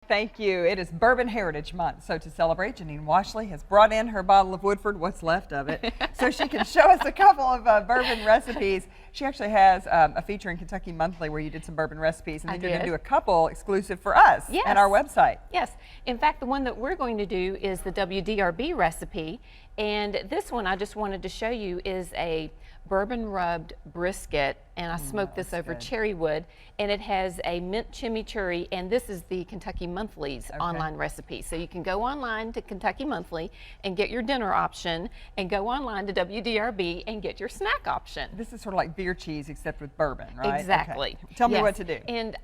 Thank you. It is Bourbon Heritage Month, so to celebrate, Janine Washle has brought in her bottle of Woodford, what's left of it, so she can show us a couple of bourbon recipes. She actually has a feature in Kentucky Monthly where you did some bourbon recipes, and then you're going to do a couple exclusive for us at our website. Yes. In fact, the one that we're going to do is the WDRB recipe, and this one I just wanted to show you is a bourbon rubbed brisket, and I smoked this over cherry wood, and it has a mint chimichurri, and this is the Kentucky Monthly's online recipe. So you can go online to Kentucky Monthly and get your dinner option, and go online to WDRB and get your snack option. This is sort of like beer cheese except with bourbon, right? Exactly. Okay. Tell me what to do. And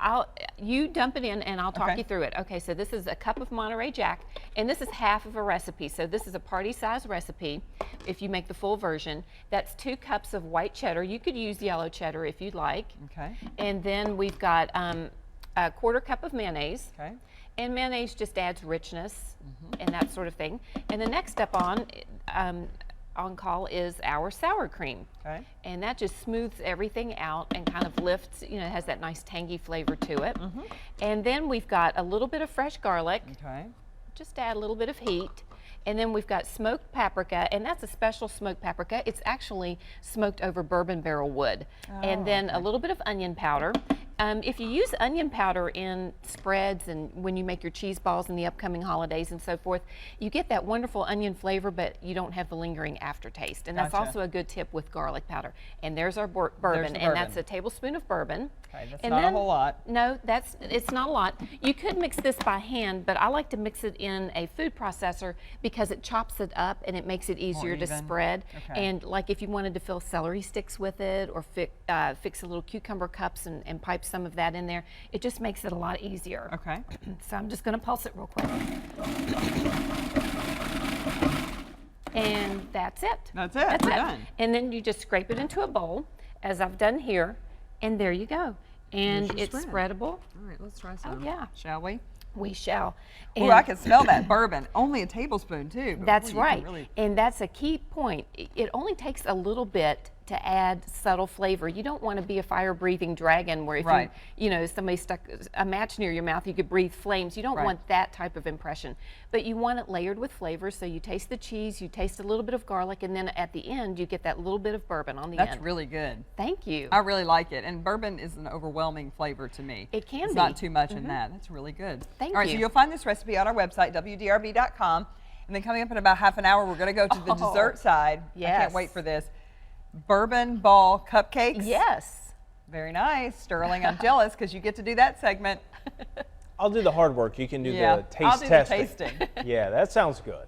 you dump it in and I'll talk you through it. Okay, so this is a cup of Monterey Jack, and this is half of a recipe. So this is a party size recipe. If you make the full version, that's 2 cups of white cheddar. You could use yellow cheddar if you'd like. Okay. And then we've got a 1/4 cup of mayonnaise. Okay. And mayonnaise just adds richness and that sort of thing. And the next step on call is our sour cream. Okay. And that just smooths everything out and kind of lifts, you know, it has that nice tangy flavor to it. And then we've got a little bit of fresh garlic. Okay. Just add a little bit of heat. And then we've got smoked paprika, and that's a special smoked paprika. It's actually smoked over bourbon barrel wood. And then a little bit of onion powder. If you use onion powder in spreads and when you make your cheese balls in the upcoming holidays and so forth, you get that wonderful onion flavor, but you don't have the lingering aftertaste. And that's also a good tip with garlic powder. And there's our bourbon, and that's a tablespoon of bourbon. Okay, that's not a whole lot. No, it's not a lot. You could mix this by hand, but I like to mix it in a food processor because it chops it up and it makes it easier to spread. Okay. And like if you wanted to fill celery sticks with it, or fix a little cucumber cups and pipe some of that in there, it just makes it a lot easier. Okay. So I'm just going to pulse it real quick. And that's it. That's it. We're done. And then you just scrape it into a bowl, as I've done here, and there you go. And it's spreadable. All right, let's try some. Oh, yeah. Shall we? We shall. Oh, I can smell that bourbon. Only a tablespoon, too. That's right. And that's a key point. It only takes a little bit to add subtle flavor. You don't want to be a fire-breathing dragon where if you know, somebody stuck a match near your mouth, you could breathe flames. You don't want that type of impression. But you want it layered with flavor, so you taste the cheese, you taste a little bit of garlic, and then at the end, you get that little bit of bourbon on the end. That's really good. Thank you. I really like it. And bourbon is an overwhelming flavor to me. It can be. It's not too much in that. That's really good. Thank you. All right, so you'll find this recipe on our website, WDRB.com. And then coming up in about half an hour, we're going to go to the dessert side. Yes. I can't wait for this. Bourbon ball cupcakes. Yes. Very nice. Sterling, I'm jealous because you get to do that segment. I'll do the hard work. You can do the taste I'll do testing. the tasting. Yeah, that sounds good.